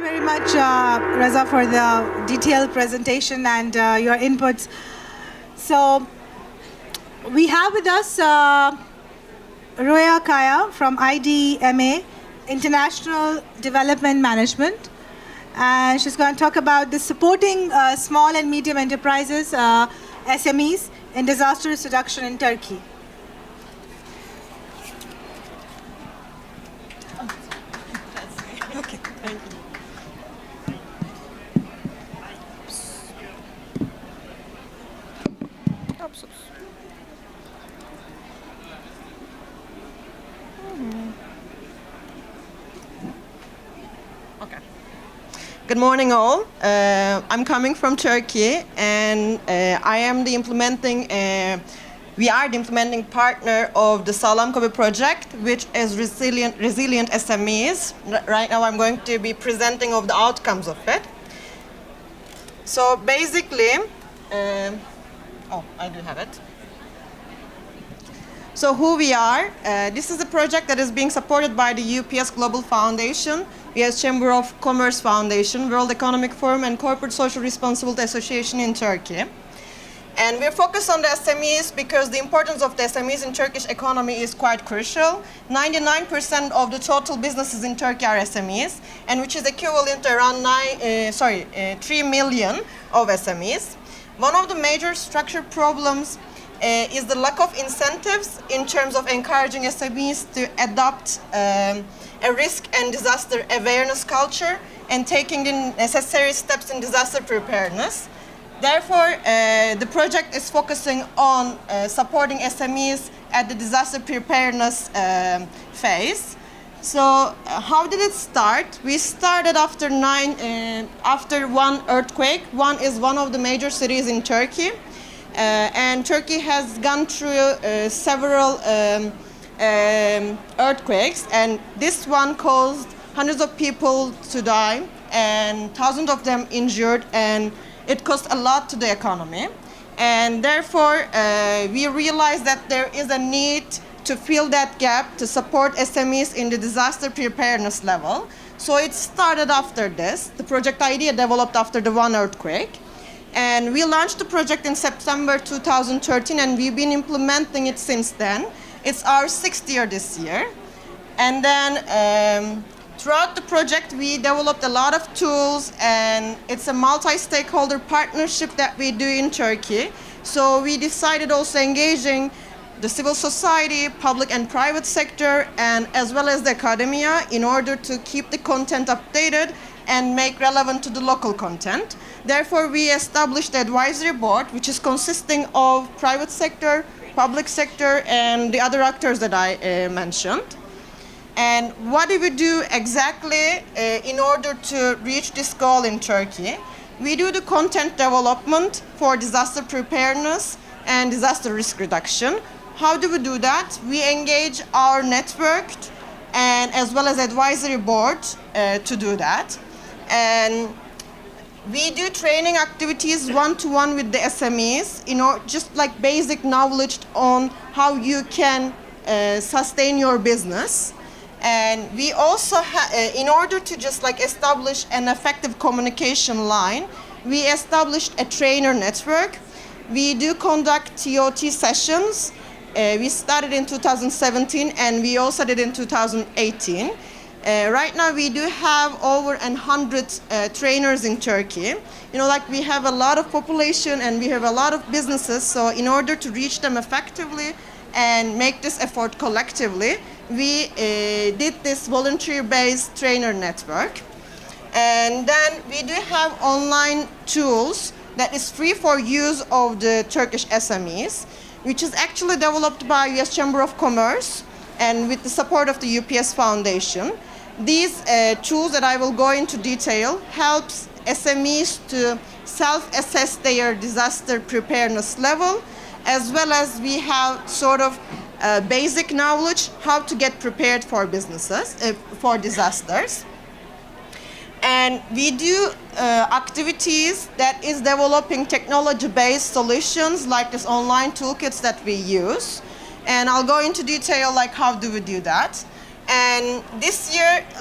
you very much, Reza, for the detailed presentation and your inputs. So we have with us Ruya Kaya from IDEMA, International Development Management. And she's going to talk about the supporting small and medium enterprises, SMEs, in disaster risk reduction in Turkey. Okay, thank you. Okay. Good morning, all. I'm coming from Turkey, and I am the we are the implementing partner of the Saglam KOBI project, which is resilient SMEs. Right now, I'm going to be presenting of the outcomes of it. So basically, I do have it. So who we are, this is a project that is being supported by the UPS Global Foundation, US Chamber of Commerce Foundation, World Economic Forum, and Corporate Social Responsibility Association in Turkey. And we're focused on the SMEs because the importance of the SMEs in Turkish economy is quite crucial. 99% of the total businesses in Turkey are SMEs, and which is equivalent to around 3 million of SMEs. One of the major structural problems is the lack of incentives in terms of encouraging SMEs to adopt a risk and disaster awareness culture and taking the necessary steps in disaster preparedness. Therefore, the project is focusing on supporting SMEs at the disaster preparedness phase. So, how did it start? We started after one earthquake. One is one of the major cities in Turkey. And Turkey has gone through several earthquakes, and this one caused hundreds of people to die and thousands of them injured, and it cost a lot to the economy. And therefore, we realized that there is a need to fill that gap to support SMEs in the disaster preparedness level. So it started after this. The project idea developed after the one earthquake. And we launched the project in September 2013, and we've been implementing it since then. It's our 6th year this year. And then throughout the project, we developed a lot of tools, and it's a multi-stakeholder partnership that we do in Turkey. So we decided also engaging the civil society, public and private sector, and as well as the academia in order to keep the content updated and make relevant to the local content. Therefore, we established the advisory board, which is consisting of private sector, public sector, and the other actors that I mentioned. And what do we do exactly in order to reach this goal in Turkey? We do the content development for disaster preparedness and disaster risk reduction. How do we do that? We engage our network and as well as advisory board to do that. And we do training activities one-to-one with the SMEs, just like basic knowledge on how you can sustain your business. And we also, in order to just like establish an effective communication line, we established a trainer network. We do conduct TOT sessions. We started in 2017 and we also did in 2018. Right now we do have over 100 trainers in Turkey. We have a lot of population and we have a lot of businesses, so in order to reach them effectively and make this effort collectively, we did this volunteer-based trainer network. And then we do have online tools that is free for use of the Turkish SMEs, which is actually developed by US Chamber of Commerce and with the support of the UPS Foundation. These tools that I will go into detail helps SMEs to self-assess their disaster preparedness level, as well as we have sort of basic knowledge how to get prepared for businesses, for disasters. And we do activities that is developing technology-based solutions like this online toolkits that we use. And I'll go into detail like how do we do that. And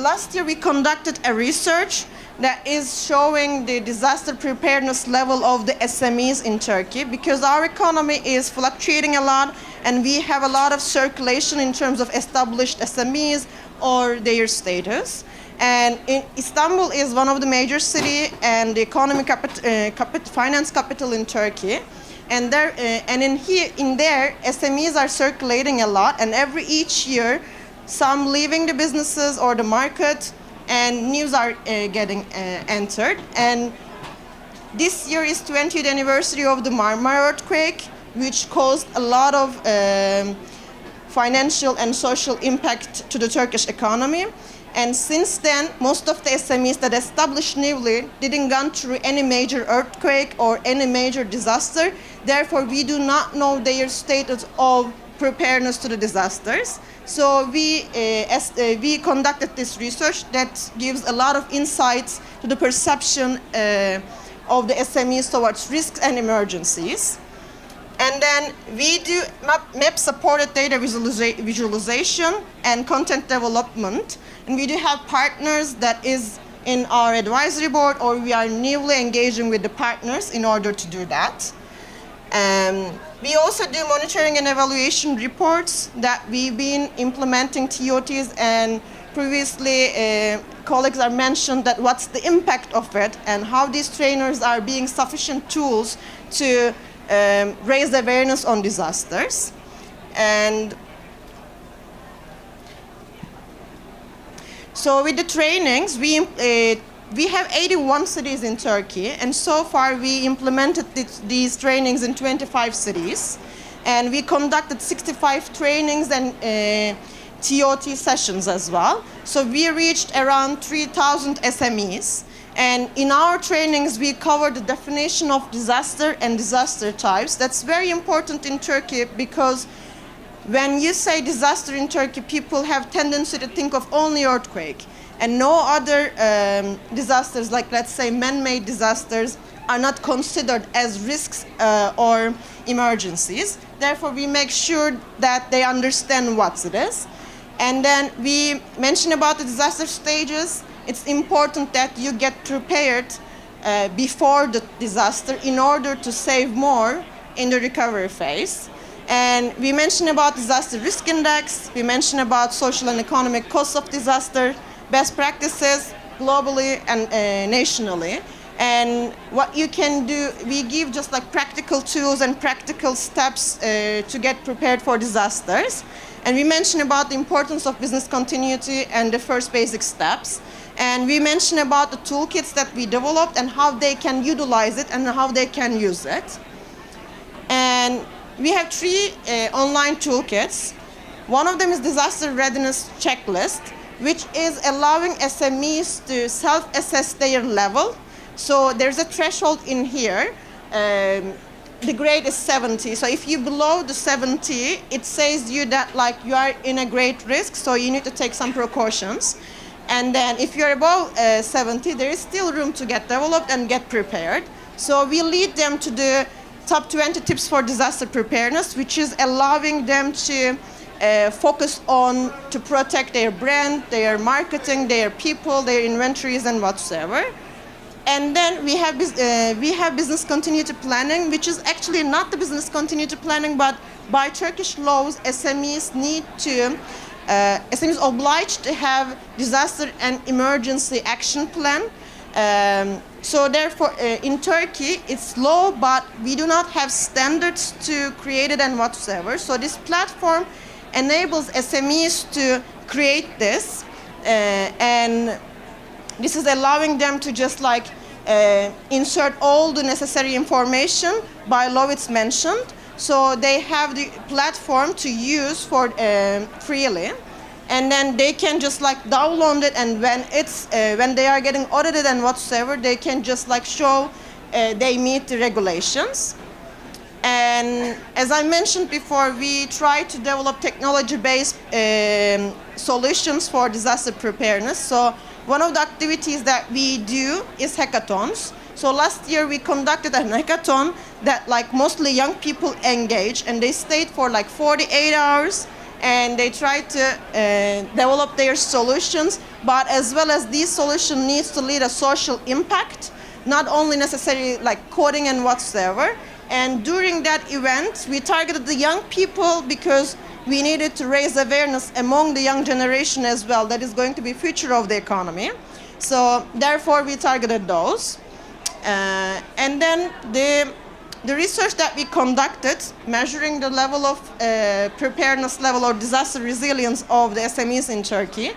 last year we conducted a research that is showing the disaster preparedness level of the SMEs in Turkey, because our economy is fluctuating a lot and we have a lot of circulation in terms of established SMEs or their status. And Istanbul is one of the major cities and the economic finance capital in Turkey. And in there, SMEs are circulating a lot, and each year, some leaving the businesses or the market, and news are getting entered. And this year is 20th anniversary of the Marmara earthquake, which caused a lot of financial and social impact to the Turkish economy. And since then, most of the SMEs that established newly didn't go through any major earthquake or any major disaster. Therefore, we do not know their status of preparedness to the disasters. So we conducted this research that gives a lot of insights to the perception of the SMEs towards risks and emergencies. And then we do map-supported data visualization and content development. And we do have partners that is in our advisory board, or we are newly engaging with the partners in order to do that. We also do monitoring and evaluation reports that we've been implementing TOTs, and previously colleagues are mentioned that what's the impact of it and how these trainers are being sufficient tools to raise awareness on disasters. And so with the trainings, we have 81 cities in Turkey, and so far we implemented these trainings in 25 cities. And we conducted 65 trainings and TOT sessions as well. So we reached around 3,000 SMEs. And in our trainings, we cover the definition of disaster and disaster types. That's very important in Turkey, because when you say disaster in Turkey, people have tendency to think of only earthquake, and no other disasters, like let's say man-made disasters, are not considered as risks or emergencies. Therefore, we make sure that they understand what it is. And then we mention about the disaster stages. It's important that you get prepared before the disaster in order to save more in the recovery phase. And we mentioned about disaster risk index. We mentioned about social and economic costs of disaster, best practices globally and nationally. And what you can do, we give just like practical tools and practical steps to get prepared for disasters. And we mentioned about the importance of business continuity and the first basic steps. And we mentioned about the toolkits that we developed and how they can utilize it and how they can use it. And we have 3 online toolkits. One of them is Disaster Readiness Checklist, which is allowing SMEs to self-assess their level. So there's a threshold in here. The grade is 70. So if you below the 70, it says you that like you are in a great risk, so you need to take some precautions. And then if you're above 70, there is still room to get developed and get prepared. So we lead them to the top 20 tips for disaster preparedness, which is allowing them to focus on to protect their brand, their marketing, their people, their inventories, and whatsoever. And then we have business continuity planning, which is actually not the business continuity planning, but by Turkish laws, SMEs SMEs obliged to have disaster and emergency action plan. So therefore, in Turkey, it's law, but we do not have standards to create it and whatsoever. So this platform enables SMEs to create this, and this is allowing them to just like insert all the necessary information. By law, it's mentioned. So they have the platform to use for freely, and then they can just like download it, and when they are getting audited and whatsoever, they can just like show they meet the regulations. And as I mentioned before, we try to develop technology-based solutions for disaster preparedness. So one of the activities that we do is hackathons. So last year we conducted a hackathon that like mostly young people engaged, and they stayed for like 48 hours, and they try to develop their solutions, but as well as these solutions needs to lead a social impact, not only necessarily like coding and whatsoever. And during that event, we targeted the young people because we needed to raise awareness among the young generation as well. That is going to be future of the economy. So therefore, we targeted those. And then the research that we conducted, measuring the level of preparedness level or disaster resilience of the SMEs in Turkey,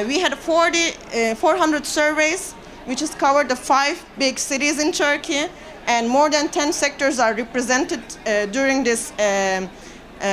we had 400 surveys, which has covered the 5 big cities in Turkey, and more than 10 sectors are represented during this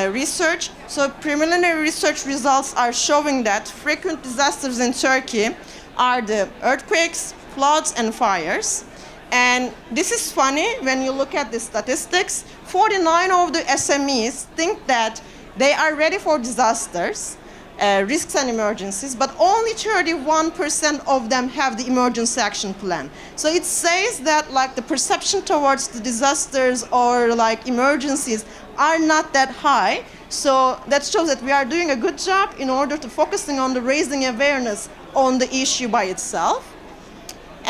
research. So preliminary research results are showing that frequent disasters in Turkey are the earthquakes, floods, and fires. And this is funny when you look at the statistics. 49 of the SMEs think that they are ready for disasters, risks and emergencies, but only 31% of them have the emergency action plan. So it says that like the perception towards the disasters or like emergencies are not that high. So that shows that we are doing a good job in order to focusing on the raising awareness on the issue by itself.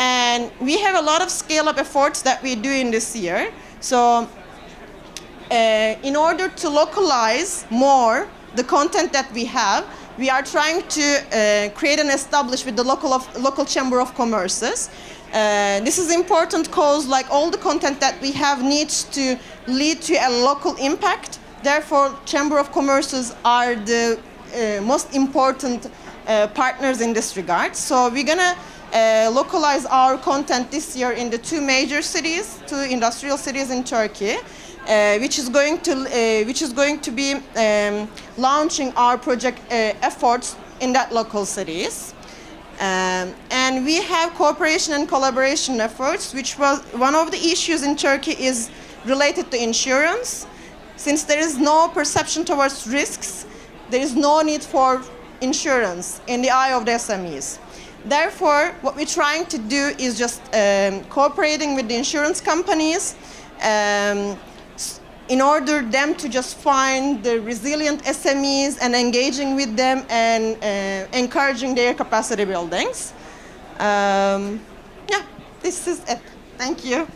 And we have a lot of scale-up efforts that we do in this year. So in order to localize more the content that we have, we are trying to create and establish with the local chamber of commerces. This is important because like all the content that we have needs to lead to a local impact. Therefore, chamber of commerces are the most important partners in this regard. So we're gonna localize our content this year in the 2 major cities, 2 industrial cities in Turkey, which is going to be launching our project efforts in that local cities. And we have cooperation and collaboration efforts, which was one of the issues in Turkey is related to insurance. Since there is no perception towards risks, there is no need for insurance in the eye of the SMEs. Therefore, what we're trying to do is just cooperating with the insurance companies in order them to just find the resilient SMEs and engaging with them and encouraging their capacity buildings. Yeah, this is it. Thank you.